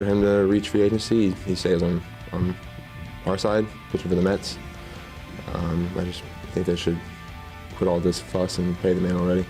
For him to reach free agency, he stays on our side, pitching for the Mets. I just think they should quit all this fuss and pay the man already.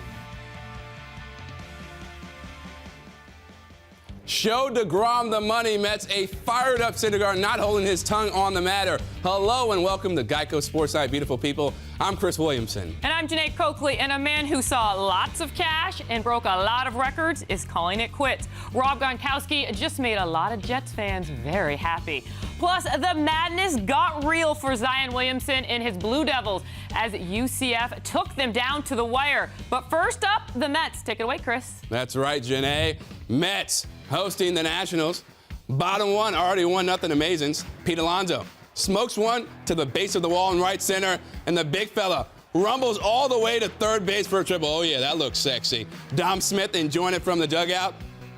Show DeGrom the money. Mets a fired up Syndergaard not holding his tongue on the matter. Hello and welcome to Geico Sports Night, beautiful people. I'm Chris Williamson. And I'm Jeane Coakley, and a man who saw lots of cash and broke a lot of records is calling it quits. Rob Gronkowski just made a lot of Jets fans very happy. Plus, the madness got real for Zion Williamson and his Blue Devils as UCF took them down to the wire. But first up, the Mets. Take it away, Chris. That's right, Jeane. Mets hosting the Nationals. Bottom one, already 1-0 Amazins. Pete Alonso smokes one to the base of the wall in right center, and the big fella rumbles all the way to third base for a triple. Oh, yeah, that looks sexy. Dom Smith enjoying it from the dugout.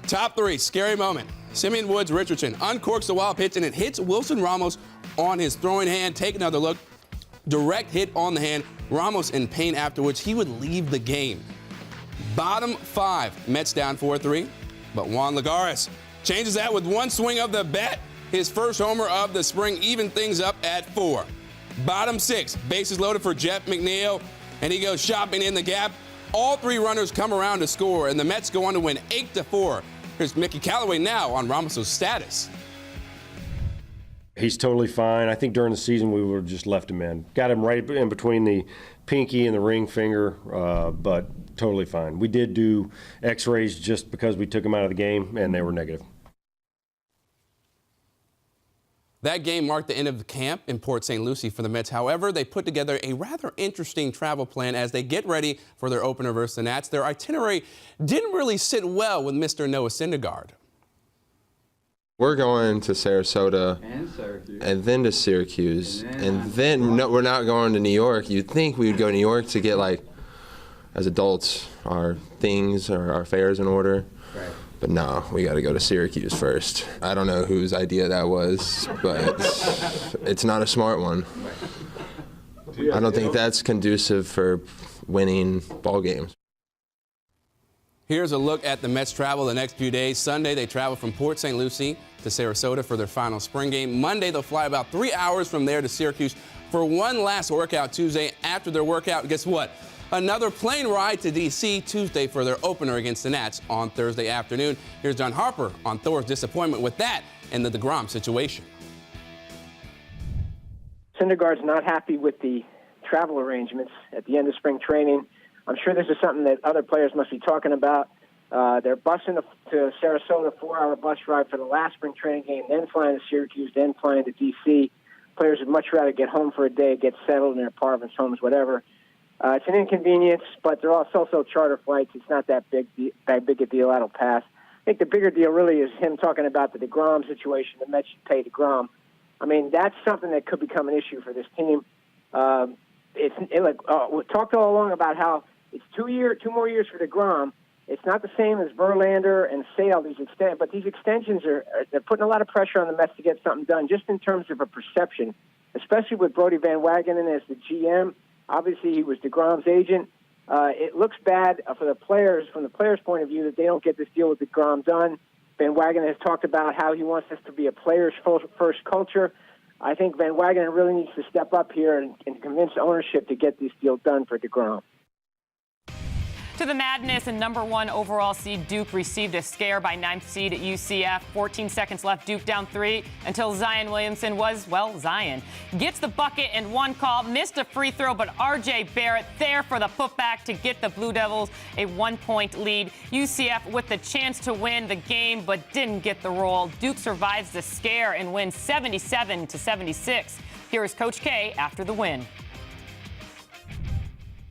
Top three, scary moment. Simeon Woods Richardson uncorks the wild pitch, and it hits Wilson Ramos on his throwing hand. Take another look. Direct hit on the hand. Ramos in pain afterwards. He would leave the game. Bottom five, Mets down 4-3. But Juan Lagares changes that with one swing of the bat. His first homer of the spring, even things up at 4. Bottom six, bases loaded for Jeff McNeil, and he goes shopping in the gap. All three runners come around to score, and the Mets go on to win 8-4. Here's Mickey Callaway now on Ramos' status. He's totally fine. I think during the season we would have just left him in. Got him right in between the pinky and the ring finger, but totally fine. We did do x-rays just because we took him out of the game, and they were negative. That game marked the end of the camp in Port St. Lucie for the Mets. However, they put together a rather interesting travel plan as they get ready for their opener versus the Nats. Their itinerary didn't really sit well with Mr. Noah Syndergaard. We're going to Sarasota and then to Syracuse, and then no, we're not going to New York. You'd think we would go to New York to get, like, as adults, our things or our affairs in order. Right. But no, we got to go to Syracuse first. I don't know whose idea that was, but it's not a smart one. I don't think that's conducive for winning ball games. Here's a look at the Mets travel the next few days. Sunday, they travel from Port St. Lucie to Sarasota for their final spring game. Monday, they'll fly about 3 hours from there to Syracuse for one last workout Tuesday. After their workout, guess what? Another plane ride to D.C. Tuesday for their opener against the Nats on Thursday afternoon. Here's John Harper on Thor's disappointment with that and the DeGrom situation. Syndergaard's not happy with the travel arrangements at the end of spring training. I'm sure this is something that other players must be talking about. They're busing to Sarasota, 4-hour bus ride for the last spring training game, then flying to Syracuse, then flying to D.C. Players would much rather get home for a day, get settled in their apartments, homes, whatever. It's an inconvenience, but they're also charter flights. It's not that big a deal. That'll pass. I think the bigger deal really is him talking about the DeGrom situation. The Mets should pay DeGrom. I mean, that's something that could become an issue for this team. We talked all along about how it's 2 more years for DeGrom. It's not the same as Verlander and Sale, but these extensions they're putting a lot of pressure on the Mets to get something done, just in terms of a perception, especially with Brodie Van Wagenen as the GM. Obviously, he was DeGrom's agent. It looks bad for the players, from the players' point of view, that they don't get this deal with DeGrom done. Van Wagenen has talked about how he wants this to be a players-first culture. I think Van Wagenen really needs to step up here and convince ownership to get this deal done for DeGrom. To the madness, and number 1 overall seed Duke received a scare by 9th seed at UCF. 14 seconds left, Duke down 3 until Zion Williamson Zion gets the bucket and one call, missed a free throw, but R.J. Barrett there for the putback to get the Blue Devils a 1-point lead. UCF with the chance to win the game, but didn't get the roll. Duke survives the scare and wins 77-76. Here is Coach K after the win.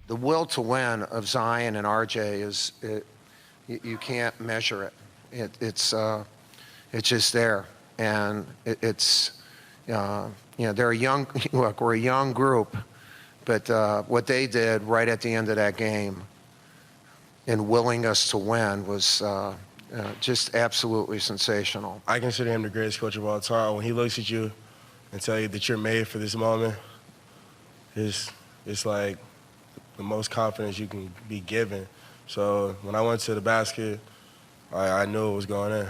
The will to win of Zion and RJ you can't measure it. It's just there, and it's they're a young we're a young group, but what they did right at the end of that game in willing us to win was just absolutely sensational. I consider him the greatest coach of all time. When he looks at you and tell you that you're made for this moment, it's like the most confidence you can be given. So when I went to the basket, I knew it was going in.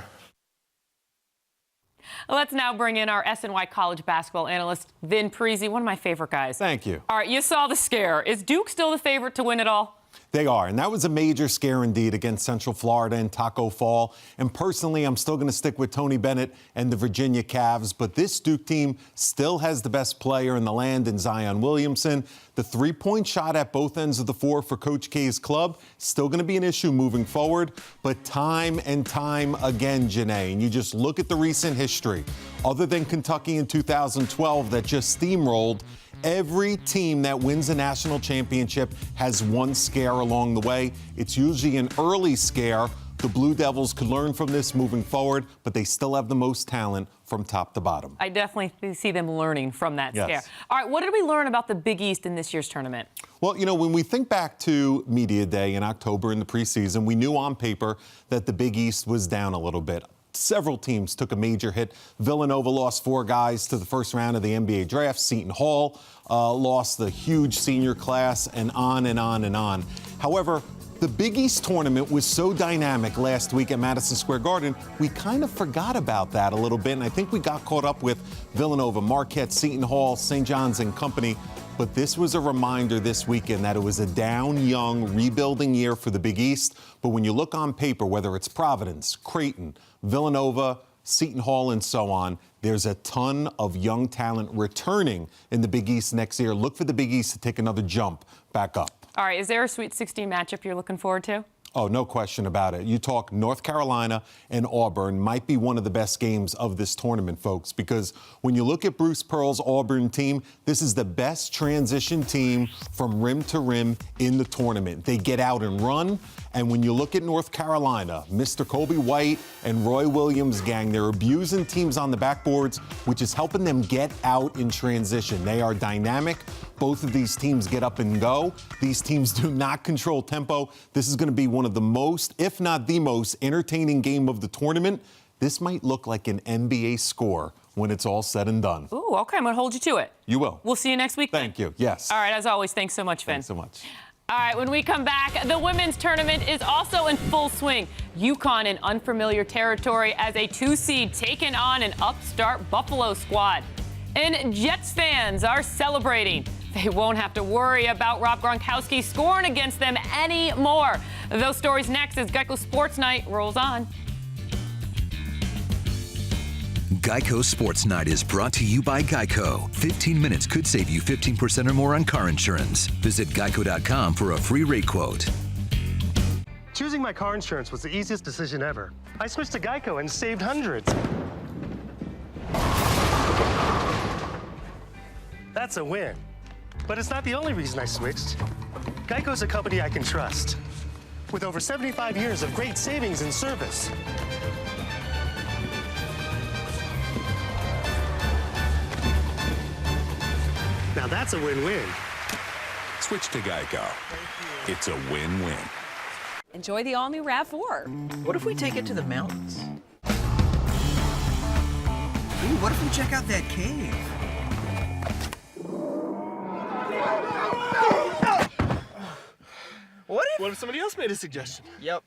Let's now bring in our SNY college basketball analyst, Vin Parisi, one of my favorite guys. Thank you. All right, you saw the scare. Is Duke still the favorite to win it all? They are, and that was a major scare indeed against Central Florida in Taco Fall. And personally, I'm still going to stick with Tony Bennett and the Virginia Cavs, but this Duke team still has the best player in the land in Zion Williamson. The three-point shot at both ends of the floor for Coach K's club still going to be an issue moving forward, but time and time again, Jeane, and you just look at the recent history, other than Kentucky in 2012 that just steamrolled, every team that wins a national championship has one scare along the way. It's usually an early scare. The Blue Devils could learn from this moving forward, but they still have the most talent from top to bottom. I definitely see them learning from that Yes. scare. All right, what did we learn about the Big East in this year's tournament? Well, you know, when we think back to Media Day in October in the preseason, we knew on paper that the Big East was down a little bit. Several teams took a major hit. Villanova lost 4 guys to the first round of the NBA draft. Seton Hall lost the huge senior class, and on and on and on. However, the Big East tournament was so dynamic last week at Madison Square Garden, we kind of forgot about that a little bit, and I think we got caught up with Villanova, Marquette, Seton Hall, St. John's and company. But this was a reminder this weekend that it was a down, young, rebuilding year for the Big East. But when you look on paper, whether it's Providence, Creighton, Villanova, Seton Hall, and so on, there's a ton of young talent returning in the Big East next year. Look for the Big East to take another jump back up. All right, is there a Sweet 16 matchup you're looking forward to? Oh, no question about it. You talk North Carolina and Auburn might be one of the best games of this tournament, folks, because when you look at Bruce Pearl's Auburn team, this is the best transition team from rim to rim in the tournament. They get out and run. And when you look at North Carolina, Mr. Kobe White and Roy Williams' gang, they're abusing teams on the backboards, which is helping them get out in transition. They are dynamic. Both of these teams get up and go. These teams do not control tempo. This is going to be one of the most, if not the most, entertaining game of the tournament. This might look like an NBA score when it's all said and done. Ooh, okay, I'm going to hold you to it. You will. We'll see you next week. Thank you. Yes. All right, as always, thanks so much, Finn. Thanks so much. All right, when we come back, the women's tournament is also in full swing. UConn in unfamiliar territory as a 2-seed taking on an upstart Buffalo squad. And Jets fans are celebrating. They won't have to worry about Rob Gronkowski scoring against them anymore. Those stories next as Geico Sports Night rolls on. Geico Sports Night is brought to you by Geico. 15 minutes could save you 15% or more on car insurance. Visit geico.com for a free rate quote. Choosing my car insurance was the easiest decision ever. I switched to Geico and saved hundreds. That's a win. But it's not the only reason I switched. Geico's a company I can trust, with over 75 years of great savings and service. Now that's a win-win. Switch to Geico. It's a win-win. Enjoy the all-new RAV4. What if we take it to the mountains? Ooh, what if we check out that cave? What if somebody else made a suggestion? Yep.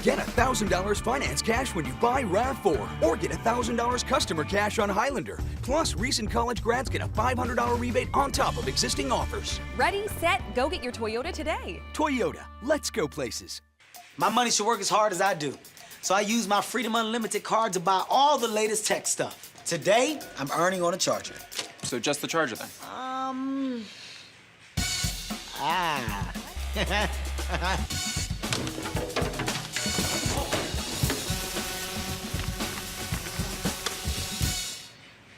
Get $1,000 finance cash when you buy RAV4, or get $1,000 customer cash on Highlander. Plus, recent college grads get a $500 rebate on top of existing offers. Ready, set, go get your Toyota today. Toyota, let's go places. My money should work as hard as I do, so I use my Freedom Unlimited card to buy all the latest tech stuff. Today, I'm earning on a charger. So just the charger then?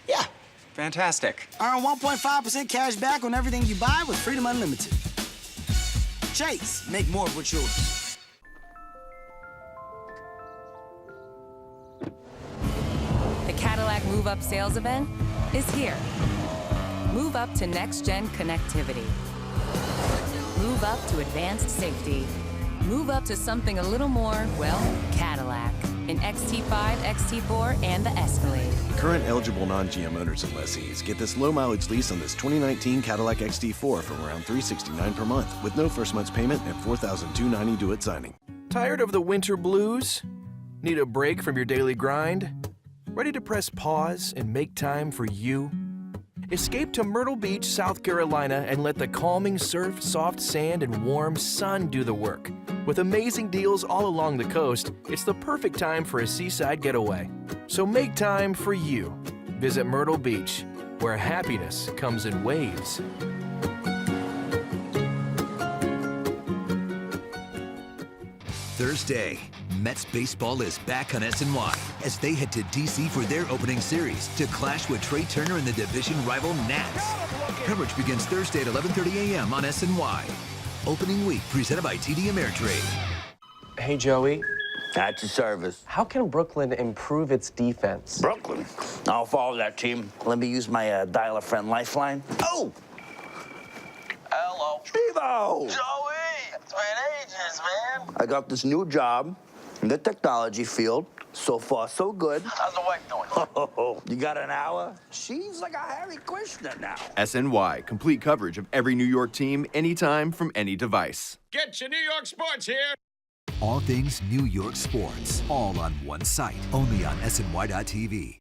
Yeah. Fantastic. Earn 1.5% cash back on everything you buy with Freedom Unlimited. Chase, make more of what's yours. The Cadillac Move Up sales event is here. Move up to next-gen connectivity. Move up to advanced safety. Move up to something a little more, well, Cadillac. In XT5, XT4, and the Escalade. Current eligible non-GM owners and lessees get this low-mileage lease on this 2019 Cadillac XT4 from around $369 per month with no first month's payment and $4,290 due at signing. Tired of the winter blues? Need a break from your daily grind? Ready to press pause and make time for you? Escape to Myrtle Beach, South Carolina, and let the calming surf, soft sand, and warm sun do the work. With amazing deals all along the coast, it's the perfect time for a seaside getaway. So make time for you. Visit Myrtle Beach, where happiness comes in waves. Thursday, Mets baseball is back on SNY as they head to D.C. for their opening series to clash with Trey Turner and the division rival Nats. Coverage begins Thursday at 11:30 a.m. on SNY. Opening week presented by TD Ameritrade. Hey, Joey. At your service. How can Brooklyn improve its defense? Brooklyn? I'll follow that team. Let me use my dial-a-friend lifeline. Oh! Hello. Evo! Joey! It's been ages, man. I got this new job in the technology field. So far, so good. How's the wife doing? Oh, you got an hour? She's like a Harry Krishna now. SNY, complete coverage of every New York team, anytime, from any device. Get your New York sports here. All things New York sports, all on one site, only on SNY.TV.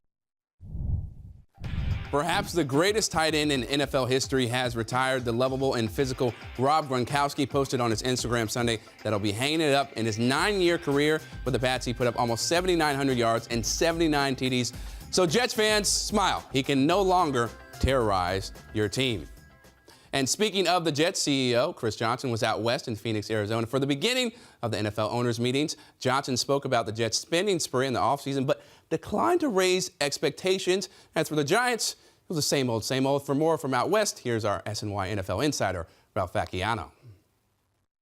Perhaps the greatest tight end in NFL history has retired. The lovable and physical Rob Gronkowski posted on his Instagram Sunday that he'll be hanging it up in his 9-year career with the Pats. He put up almost 7,900 yards and 79 TDs. So Jets fans, smile. He can no longer terrorize your team. And speaking of the Jets, CEO Chris Johnson was out west in Phoenix, Arizona for the beginning of the NFL owners' meetings. Johnson spoke about the Jets' spending spree in the offseason, but declined to raise expectations. As for the Giants, it was the same old, same old. For more from out west, here's our SNY NFL insider, Ralph Facciano.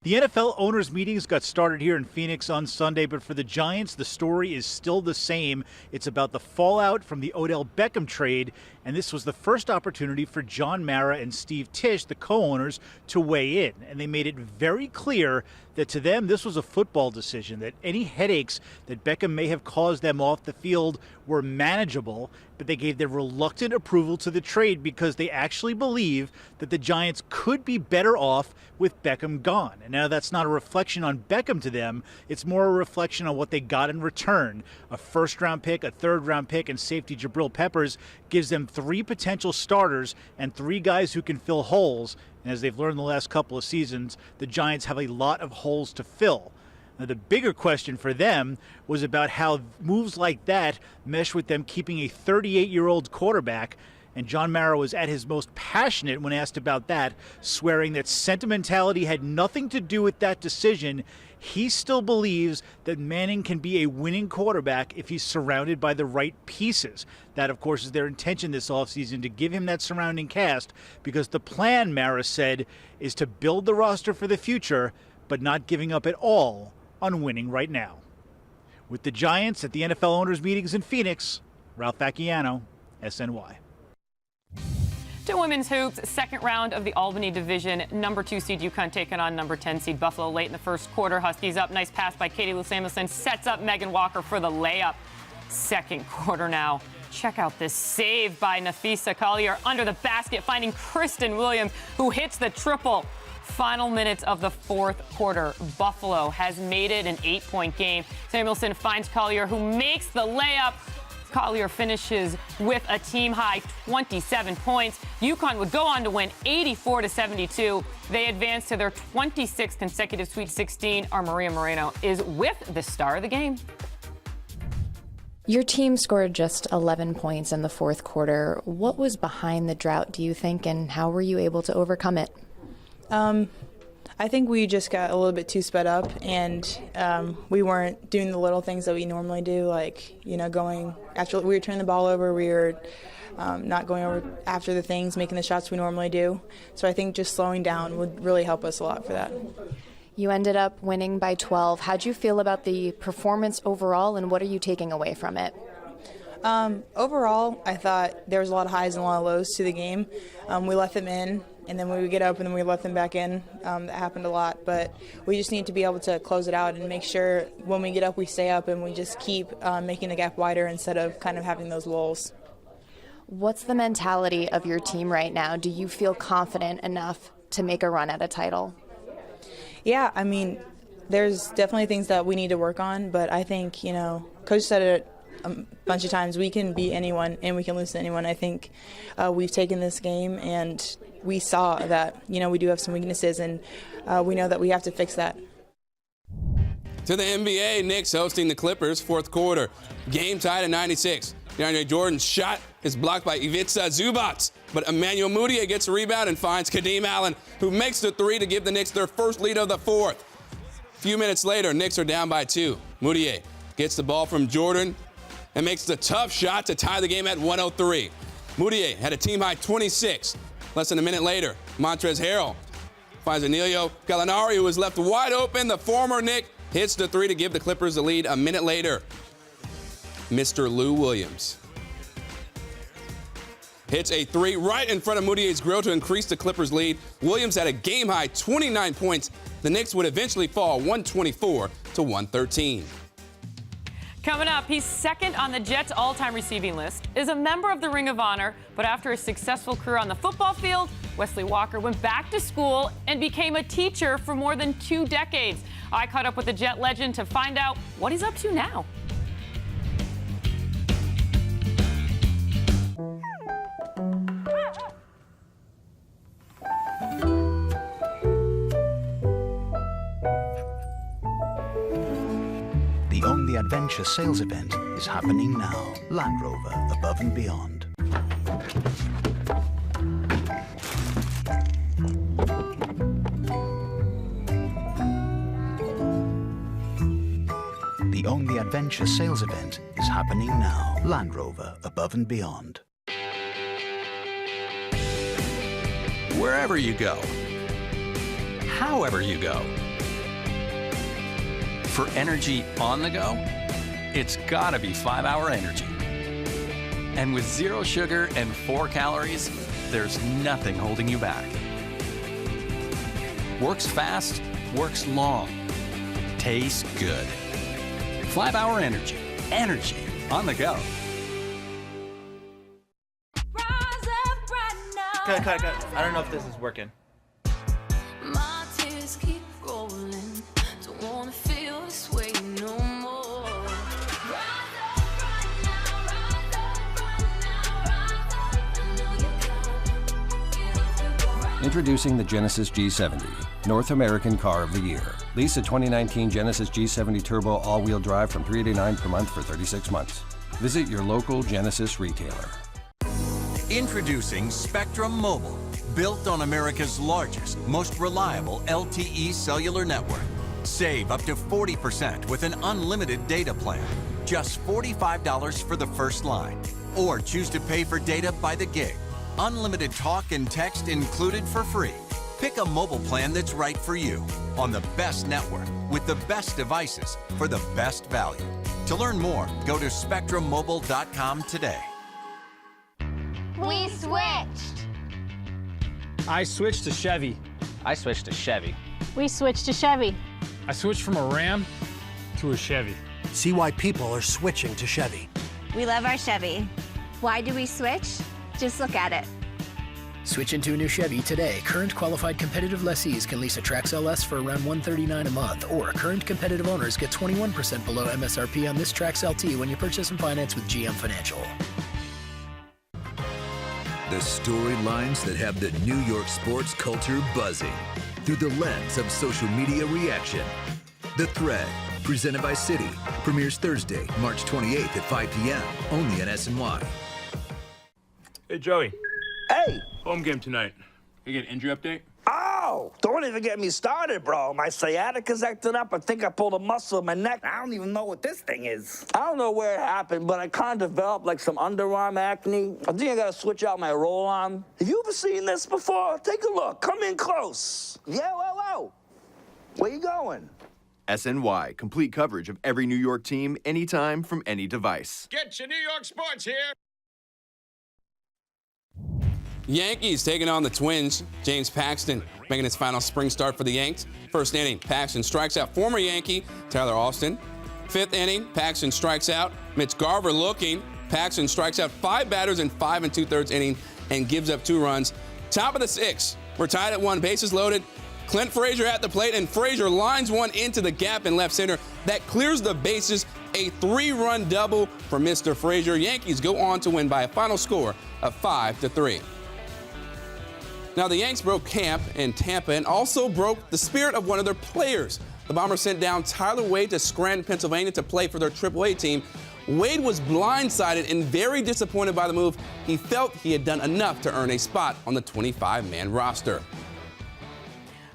The NFL owners' meetings got started here in Phoenix on Sunday, but for the Giants, the story is still the same. It's about the fallout from the Odell Beckham trade, and this was the first opportunity for John Mara and Steve Tisch, the co-owners, to weigh in. And they made it very clear that to them, this was a football decision, that any headaches that Beckham may have caused them off the field were manageable, but they gave their reluctant approval to the trade because they actually believe that the Giants could be better off with Beckham gone. And now that's not a reflection on Beckham to them, it's more a reflection on what they got in return. A first-round pick, a third-round pick, and safety Jabril Peppers gives them 3 potential starters and 3 guys who can fill holes. And as they've learned the last couple of seasons, the Giants have a lot of holes to fill. Now, the bigger question for them was about how moves like that mesh with them keeping a 38-year-old quarterback. And John Mara was at his most passionate when asked about that, swearing that sentimentality had nothing to do with that decision. He still believes that Manning can be a winning quarterback if he's surrounded by the right pieces. That, of course, is their intention this offseason, to give him that surrounding cast, because the plan, Mara said, is to build the roster for the future, but not giving up at all on winning right now. With the Giants at the NFL owners' meetings in Phoenix, Ralph Facciano, SNY. To women's hoops, second round of the Albany division. Number 2 seed UConn taking on number 10 seed Buffalo late in the first quarter. Huskies up. Nice pass by Katie Lou Samuelson. Sets up Megan Walker for the layup. Second quarter now. Check out this save by Nafisa Collier under the basket, finding Kristen Williams, who hits the triple. Final minutes of the fourth quarter. Buffalo has made it an 8-point game. Samuelson finds Collier, who makes the layup. Collier finishes with a team-high 27 points. UConn would go on to win 84-72. They advance to their 26th consecutive Sweet 16. Our Maria Moreno is with the star of the game. Your team scored just 11 points in the fourth quarter. What was behind the drought, do you think, and how were you able to overcome it? I think we just got a little bit too sped up, and we weren't doing the little things that we normally do, like, going after we were turning the ball over, we were not going over after the things, making the shots we normally do. So I think just slowing down would really help us a lot for that. You ended up winning by 12. How'd you feel about the performance overall, and what are you taking away from it? Overall, I thought there was a lot of highs and a lot of lows to the game. We let them in, and then we would get up and then we let them back in. That happened a lot, but we just need to be able to close it out and make sure when we get up we stay up and we just keep making the gap wider instead of kind of having those lulls. What's the mentality of your team right now? Do you feel confident enough to make a run at a title? Yeah, I mean, there's definitely things that we need to work on, but I think, Coach said it a bunch of times. We can beat anyone and we can lose to anyone. I think we've taken this game and we saw that, you know, we do have some weaknesses, and we know that we have to fix that. To the NBA, Knicks hosting the Clippers, fourth quarter. Game tied at 96. DeAndre Jordan's shot is blocked by Ivica Zubac, but Emmanuel Mudiay gets a rebound and finds Kadeem Allen, who makes the three to give the Knicks their first lead of the fourth. A few minutes later, Knicks are down by 2. Mudiay gets the ball from Jordan and makes the tough shot to tie the game at 103. Mudiay had a team-high 26. Less than a minute later, Montrezl Harrell finds Emilio Gallinari, who was left wide open. The former Knick hits the three to give the Clippers the lead. A minute later, Mr. Lou Williams hits a three right in front of Mudiay's grill to increase the Clippers' lead. Williams had a game-high 29 points. The Knicks would eventually fall 124 to 113. Coming up, he's second on the Jets' all-time receiving list, is a member of the Ring of Honor, but after a successful career on the football field, Wesley Walker went back to school and became a teacher for more than 2 decades. I caught up with the Jet legend to find out what he's up to now. The Own the Adventure sales event is happening now. Land Rover, above and beyond. The Own the Adventure sales event is happening now. Land Rover, above and beyond. Wherever you go, however you go, for energy on the go, it's gotta be 5-Hour Energy. And with 0 sugar and 4 calories, there's nothing holding you back. Works fast, works long, tastes good. 5-Hour Energy. Energy on the go. Cut. I don't know if this is working. My tears keep rolling. Don't wanna feel this way no more. Introducing the Genesis G70, North American Car of the Year. Lease a 2019 Genesis G70 Turbo all-wheel drive from $389 per month for 36 months. Visit your local Genesis retailer. Introducing Spectrum Mobile, built on America's largest, most reliable LTE cellular network. Save up to 40% with an unlimited data plan. Just $45 for the first line. Or choose to pay for data by the gig. Unlimited talk and text included for free. Pick a mobile plan that's right for you on the best network with the best devices for the best value. To learn more, go to spectrummobile.com today. We switched. I switched to Chevy. I switched to Chevy. We switched to Chevy. I switched from a Ram to a Chevy. See why people are switching to Chevy. We love our Chevy. Why do we switch? Just look at it. Switch into a new Chevy today. Current qualified competitive lessees can lease a Trax LS for around $139 a month, or current competitive owners get 21% below MSRP on this Trax LT when you purchase and finance with GM Financial. The storylines that have the New York sports culture buzzing through the lens of social media reaction. The Thread, presented by Citi, premieres Thursday, March 28th at 5 p.m. only on SNY. Hey, Joey. Hey! Home game tonight. You get an injury update? Oh, don't even get me started, bro. My sciatica's acting up. I think I pulled a muscle in my neck. I don't even know what this thing is. I don't know where it happened, but I kind of developed like some underarm acne. I think I gotta switch out my roll-on. Have you ever seen this before? Take a look. Come in close. Yeah, whoa. Where you going? SNY, complete coverage of every New York team, anytime, from any device. Get your New York sports here. Yankees taking on the Twins. James Paxton making his final spring start for the Yanks. First inning, Paxton strikes out former Yankee Tyler Austin. Fifth inning, Paxton strikes out Mitch Garver looking. Paxton strikes out 5 batters in 5 2/3 inning and gives up 2 runs. Top of the 6th, we're tied at 1, bases loaded. Clint Frazier at the plate, and Frazier lines one into the gap in left center. That clears the bases. A 3-run double for Mr. Frazier. Yankees go on to win by a final score of 5-3. Now, the Yanks broke camp in Tampa and also broke the spirit of one of their players. The Bombers sent down Tyler Wade to Scranton, Pennsylvania to play for their AAA team. Wade was blindsided and very disappointed by the move. He felt he had done enough to earn a spot on the 25-man roster.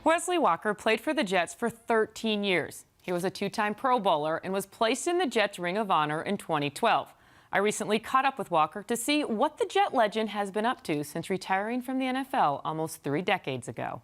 Wesley Walker played for the Jets for 13 years. He was a 2-time Pro Bowler and was placed in the Jets Ring of Honor in 2012. I recently caught up with Walker to see what the Jet legend has been up to since retiring from the NFL almost 3 decades ago.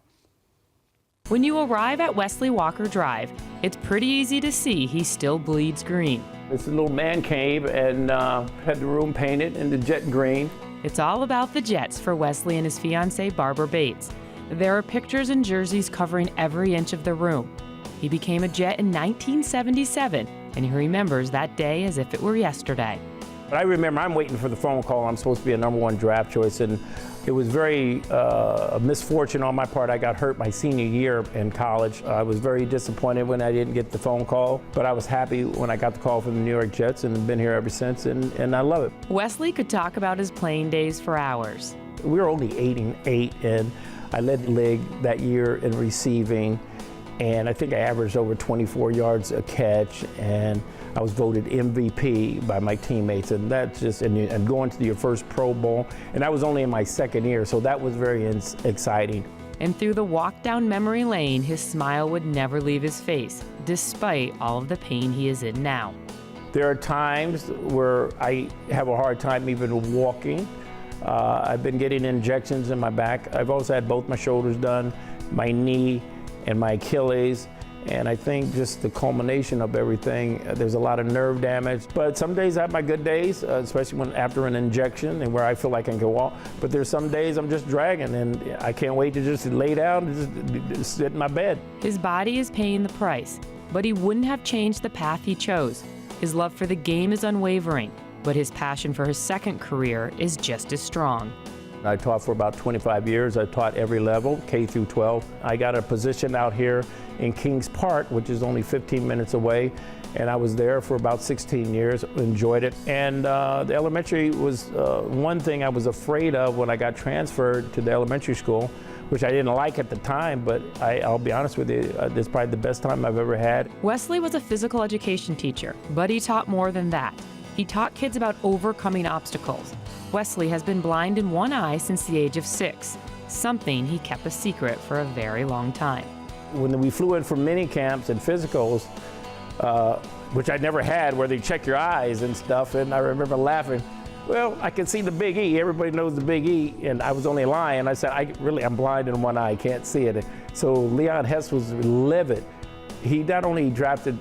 When you arrive at Wesley Walker Drive, it's pretty easy to see he still bleeds green. It's a little man cave and had the room painted in the Jet green. It's all about the Jets for Wesley and his fiancée, Barbara Bates. There are pictures and jerseys covering every inch of the room. He became a Jet in 1977, and he remembers that day as if it were yesterday. But I remember I'm waiting for the phone call. I'm supposed to be a #1 draft choice, and it was very a misfortune on my part. I got hurt my senior year in college. I was very disappointed when I didn't get the phone call, but I was happy when I got the call from the New York Jets and have been here ever since, and I love it. Wesley could talk about his playing days for hours. We were only 8-8, and I led the league that year in receiving, and I think I averaged over 24 yards a catch, and I was voted MVP by my teammates, and that's just, and going to your first Pro Bowl, and I was only in my second year, so that was very exciting. And through the walk down memory lane, his smile would never leave his face, despite all of the pain he is in now. There are times where I have a hard time even walking. I've been getting injections in my back. I've also had both my shoulders done, my knee, and my Achilles. And I think just the culmination of everything, there's a lot of nerve damage. But some days I have my good days, especially when after an injection and where I feel like I can go walk. But there's some days I'm just dragging, and I can't wait to just lay down and just sit in my bed. His body is paying the price, but he wouldn't have changed the path he chose. His love for the game is unwavering, but his passion for his second career is just as strong. I taught for about 25 years. I taught every level, K through 12. I got a position out here in Kings Park, which is only 15 minutes away, and I was there for about 16 years, enjoyed it. And the elementary was one thing I was afraid of when I got transferred to the elementary school, which I didn't like at the time, but I'll be honest with you, this is probably the best time I've ever had. Wesley was a physical education teacher, but he taught more than that. He taught kids about overcoming obstacles. Wesley has been blind in one eye since the age of 6, something he kept a secret for a very long time. When we flew in for mini camps and physicals, which I never had, where they check your eyes and stuff, and I remember laughing, well, I can see the big E, everybody knows the big E, and I was only lying. I said, I'm blind in one eye, I can't see it. So Leon Hess was livid. He not only drafted,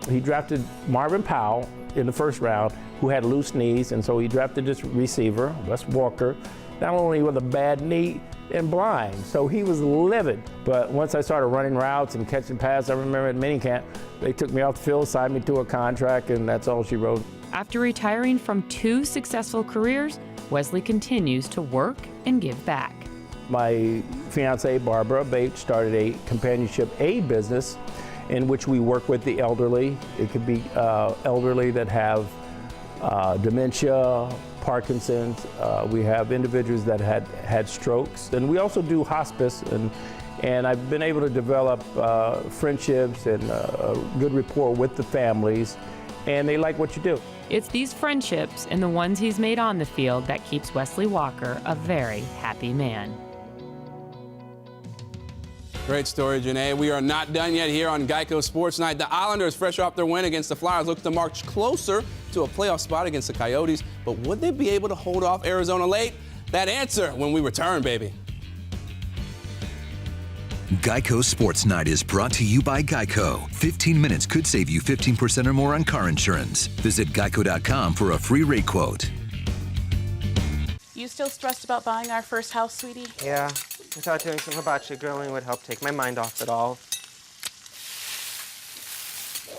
he drafted Marvin Powell in the first round, who had loose knees, and so he drafted this receiver, Wes Walker, not only with a bad knee and blind, so he was livid. But once I started running routes and catching passes, I remember at minicamp, they took me off the field, signed me to a contract, and that's all she wrote. After retiring from 2 successful careers, Wesley continues to work and give back. My fiancée, Barbara Bates, started a companionship aid business in which we work with the elderly. It could be elderly that have dementia, Parkinson's. We have individuals that had strokes. And we also do hospice, and I've been able to develop friendships and a good rapport with the families, and they like what you do. It's these friendships and the ones he's made on the field that keeps Wesley Walker a very happy man. Great story, Jeane. We are not done yet here on Geico Sports Night. The Islanders, fresh off their win against the Flyers, look to march closer to a playoff spot against the Coyotes. But would they be able to hold off Arizona late? That answer when we return, baby. Geico Sports Night is brought to you by Geico. 15 minutes could save you 15% or more on car insurance. Visit geico.com for a free rate quote. You still stressed about buying our first house, sweetie? Yeah, I thought doing some hibachi grilling would help take my mind off it all.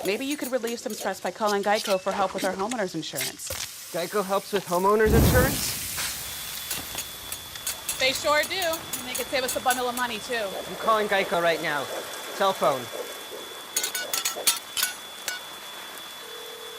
Maybe you could relieve some stress by calling Geico for help with our homeowner's insurance. Geico helps with homeowners insurance? They sure do. And they could save us a bundle of money, too. I'm calling Geico right now. Cell phone.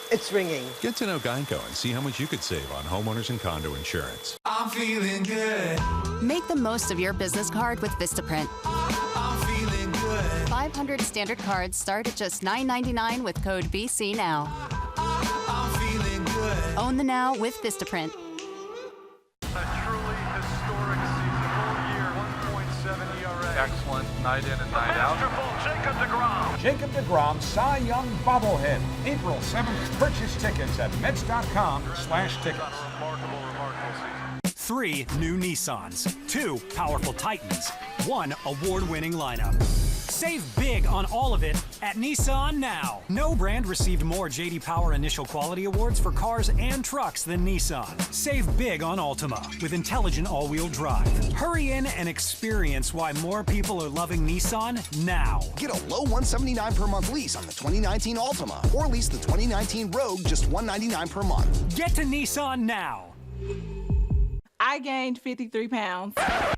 It's ringing. Get to know Geico and see how much you could save on homeowners and condo insurance. I'm feeling good. Make the most of your business card with Vistaprint. I'm feeling good. 500 standard cards start at just $9.99 with code BC Now. I'm feeling good. Own the now with Vistaprint. Excellent night in and night out. Jacob deGrom Cy Young bobblehead. April 7th. Purchase tickets at Mets.com/tickets. 3 new Nissans, 2 powerful Titans, 1 award-winning lineup. Save big on all of it at Nissan now. No brand received more J.D. Power Initial Quality Awards for cars and trucks than Nissan. Save big on Altima with intelligent all-wheel drive. Hurry in and experience why more people are loving Nissan now. Get a low $179 per month lease on the 2019 Altima, or lease the 2019 Rogue just $199 per month. Get to Nissan now. I gained 53 pounds.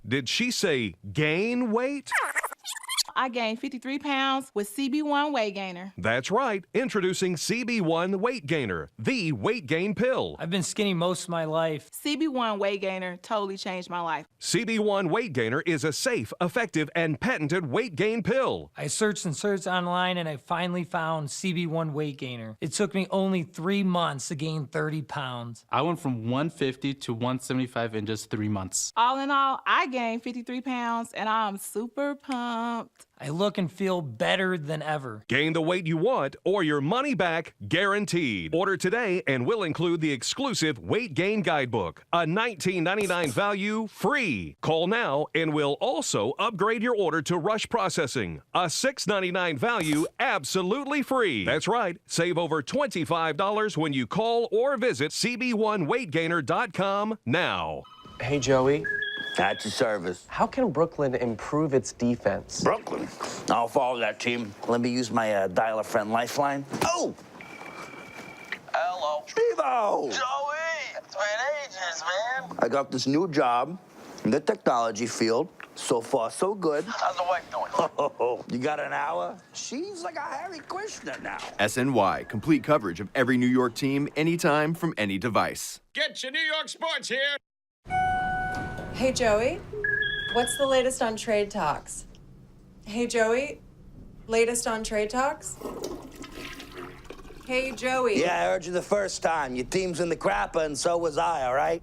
Did she say gain weight? I gained 53 pounds with CB1 Weight Gainer. That's right. Introducing CB1 Weight Gainer, the weight gain pill. I've been skinny most of my life. CB1 Weight Gainer totally changed my life. CB1 Weight Gainer is a safe, effective, and patented weight gain pill. I searched and searched online and I finally found CB1 Weight Gainer. It took me only 3 months to gain 30 pounds. I went from 150 to 175 in just 3 months. All in all, I gained 53 pounds and I'm super pumped. I look and feel better than ever. Gain the weight you want or your money back guaranteed. Order today and we'll include the exclusive Weight Gain Guidebook, a $19.99 value free. Call now and we'll also upgrade your order to rush processing, a $6.99 value absolutely free. That's right. Save over $25 when you call or visit cb1weightgainer.com now. Hey, Joey. At your service. How can Brooklyn improve its defense? Brooklyn? I'll follow that team. Let me use my dial-a-friend lifeline. Oh! Hello. Steve-O! Joey! It's been ages, man. I got this new job in the technology field. So far, so good. How's the wife doing? Oh, you got an hour? She's like a Harry Krishna now. SNY, complete coverage of every New York team, anytime, from any device. Get your New York sports here. Hey, Joey, what's the latest on trade talks? Hey, Joey, latest on trade talks? Hey, Joey. Yeah, I heard you the first time. Your team's in the crapper, and so was I, all right?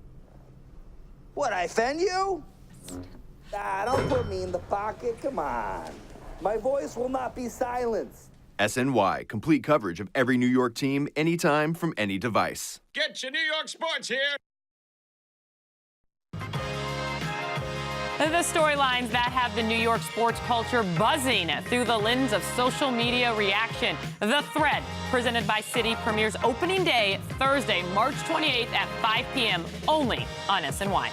What, I offend you? Nah, don't put me in the pocket. Come on. My voice will not be silenced. SNY, complete coverage of every New York team, anytime, from any device. Get your New York sports here. The storylines that have the New York sports culture buzzing through the lens of social media reaction. The Thread, presented by Citi, premieres opening day, Thursday, March 28th at 5 p.m. only on SNY.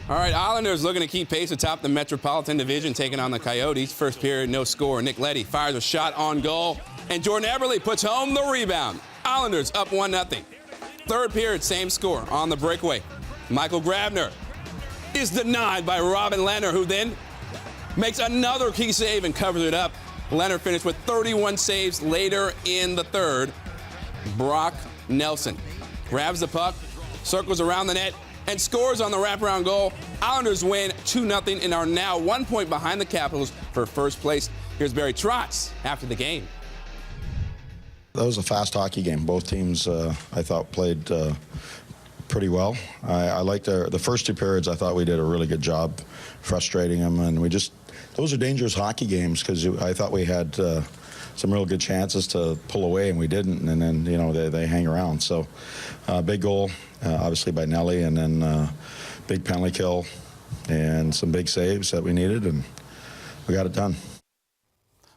All right, Islanders looking to keep pace atop the Metropolitan Division, taking on the Coyotes. First period, no score. Nick Leddy fires a shot on goal, and Jordan Eberle puts home the rebound. Islanders up 1-0. Third period, same score on the breakaway. Michael Grabner is denied by Robin Lehner, who then makes another key save and covers it up. Lehner finished with 31 saves later in the third. Brock Nelson grabs the puck, circles around the net, and scores on the wraparound goal. Islanders win 2-0 and are now 1 point behind the Capitals for first place. Here's Barry Trotz after the game. That was a fast hockey game. Both teams, I thought, played pretty well. I liked the first 2 periods. I thought we did a really good job frustrating them, and those are dangerous hockey games because I thought we had some real good chances to pull away, and we didn't, and then they hang around. So big goal, obviously by Nelly, and then big penalty kill and some big saves that we needed, and we got it done.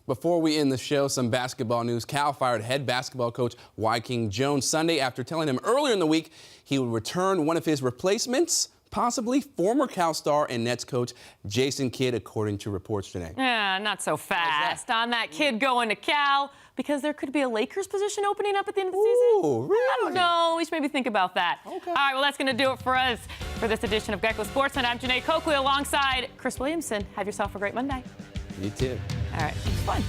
Before we end the show, some basketball news. Cal fired head basketball coach Wyking Jones Sunday after telling him earlier in the week he would return one of his replacements, possibly former Cal star and Nets coach Jason Kidd, according to reports today. Yeah, not so fast on that Kidd going to Cal, because there could be a Lakers position opening up at the end of the season. Really? I don't know. We should maybe think about that. Okay. All right, well, that's going to do it for us for this edition of Geico Sportsnet. I'm Janae Coakley alongside Chris Williamson. Have yourself a great Monday. You too. All right, it's fun.